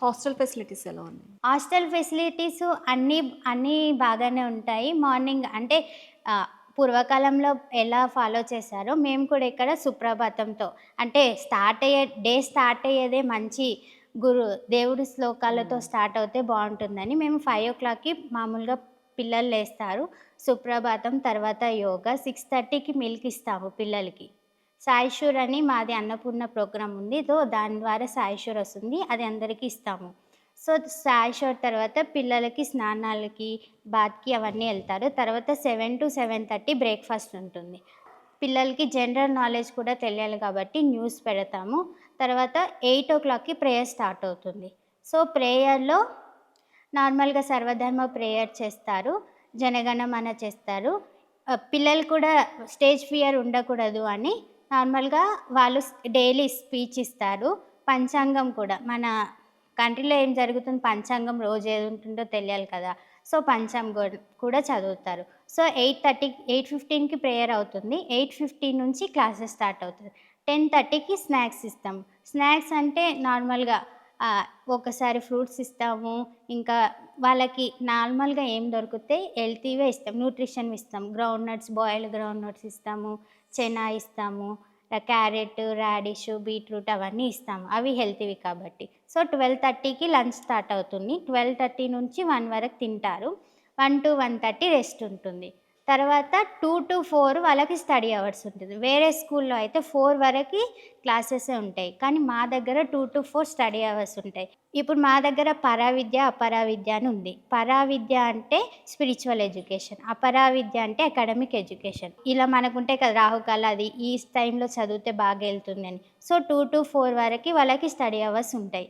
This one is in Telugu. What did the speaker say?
హాస్టల్ ఫెసిలిటీస్ ఎలా ఉన్నాయి? హాస్టల్ ఫెసిలిటీస్ అన్నీ అన్నీ బాగానే ఉంటాయి. మార్నింగ్ అంటే పూర్వకాలంలో ఎలా ఫాలో చేశారో మేము కూడా ఇక్కడ సుప్రభాతంతో అంటే స్టార్ట్ అయ్యేదే మంచి గురు దేవుడి శ్లోకాలతో స్టార్ట్ అవుతే బావుంటుందని మేము 5:00కి మామూలుగా పిల్లలు లేస్తారు. సుప్రభాతం తర్వాత యోగా 6:30కి మిల్క్ ఇస్తాము పిల్లలకి. సాయి అని మాది అన్నపూర్ణ ప్రోగ్రామ్ ఉంది. దాని ద్వారా సాయి వస్తుంది. అది అందరికీ ఇస్తాము. సో, సాయి తర్వాత పిల్లలకి స్నానాలకి, బాత్‌కి అవన్నీ ఎళ్తారు. తర్వాత 7-7:30 బ్రేక్‌ఫాస్ట్ ఉంటుంది. పిల్లలకి జనరల్ నాలెడ్జ్ కూడా తెలియాలి కాబట్టి న్యూస్ పెడతాము. తర్వాత 8:00కి ప్రేయర్ స్టార్ట్ అవుతుంది. సో, ప్రేయర్‌లో నార్మల్‌గా సర్వధర్మ ప్రేయర్ చేస్తారు. జనగణమన చేస్తారు. పిల్లలు కూడా స్టేజ్ ఫియర్ ఉండకూడదు అని నార్మల్‌గా వాళ్ళు డైలీ స్పీచ్ ఇస్తారు. పంచాంగం కూడా మన కంట్రీలో ఏం జరుగుతుంది, పంచాంగం రోజు ఏది ఉంటుందో తెలియాలి కదా! సో, పంచాంగం కూడా చదువుతారు. సో, 8:15కి ప్రేయర్ అవుతుంది. 8:15 నుంచి క్లాసెస్ స్టార్ట్ అవుతది. 10:30కి స్నాక్స్ ఇస్తాం. స్నాక్స్ అంటే నార్మల్‌గా ఒకసారి ఫ్రూట్స్ ఇస్తాము. ఇంకా వాళ్ళకి నార్మల్‌గా ఏం దొరుకుతాయి హెల్తీవే ఇస్తాం. న్యూట్రిషన్‌వి ఇస్తాం. Ground nuts, boiled ground nuts ఇస్తాము. చెనా ఇస్తాము. క్యారెట్, రాడిష్, బీట్రూట్ అవన్నీ ఇస్తాము. అవి హెల్తీవి కాబట్టి. సో, 12:30కి లంచ్ స్టార్ట్ అవుతుంది. 12:30 నుంచి 1 వరకు తింటారు. 1-1:30 రెస్ట్ ఉంటుంది. తర్వాత 2-4 వాళ్ళకి స్టడీ అవర్స్ ఉంటుంది. వేరే స్కూల్‌లో అయితే 4 వరకి క్లాసెసే ఉంటాయి. కానీ మా దగ్గర 2-4 స్టడీ అవర్స్ ఉంటాయి. ఇప్పుడు మా దగ్గర పరావిద్య, అపరావిద్య అని ఉంది. పరావిద్య అంటే స్పిరిచువల్ ఎడ్యుకేషన్. అపరావిద్య అంటే అకాడమిక్ ఎడ్యుకేషన్. ఇలా మనకుంటాయి కదా రాహుకాల అది ఈ టైంలో చదివితే బాగా వెళ్తుందని. సో, 2-4 వరకి వాళ్ళకి స్టడీ అవర్స్ ఉంటాయి.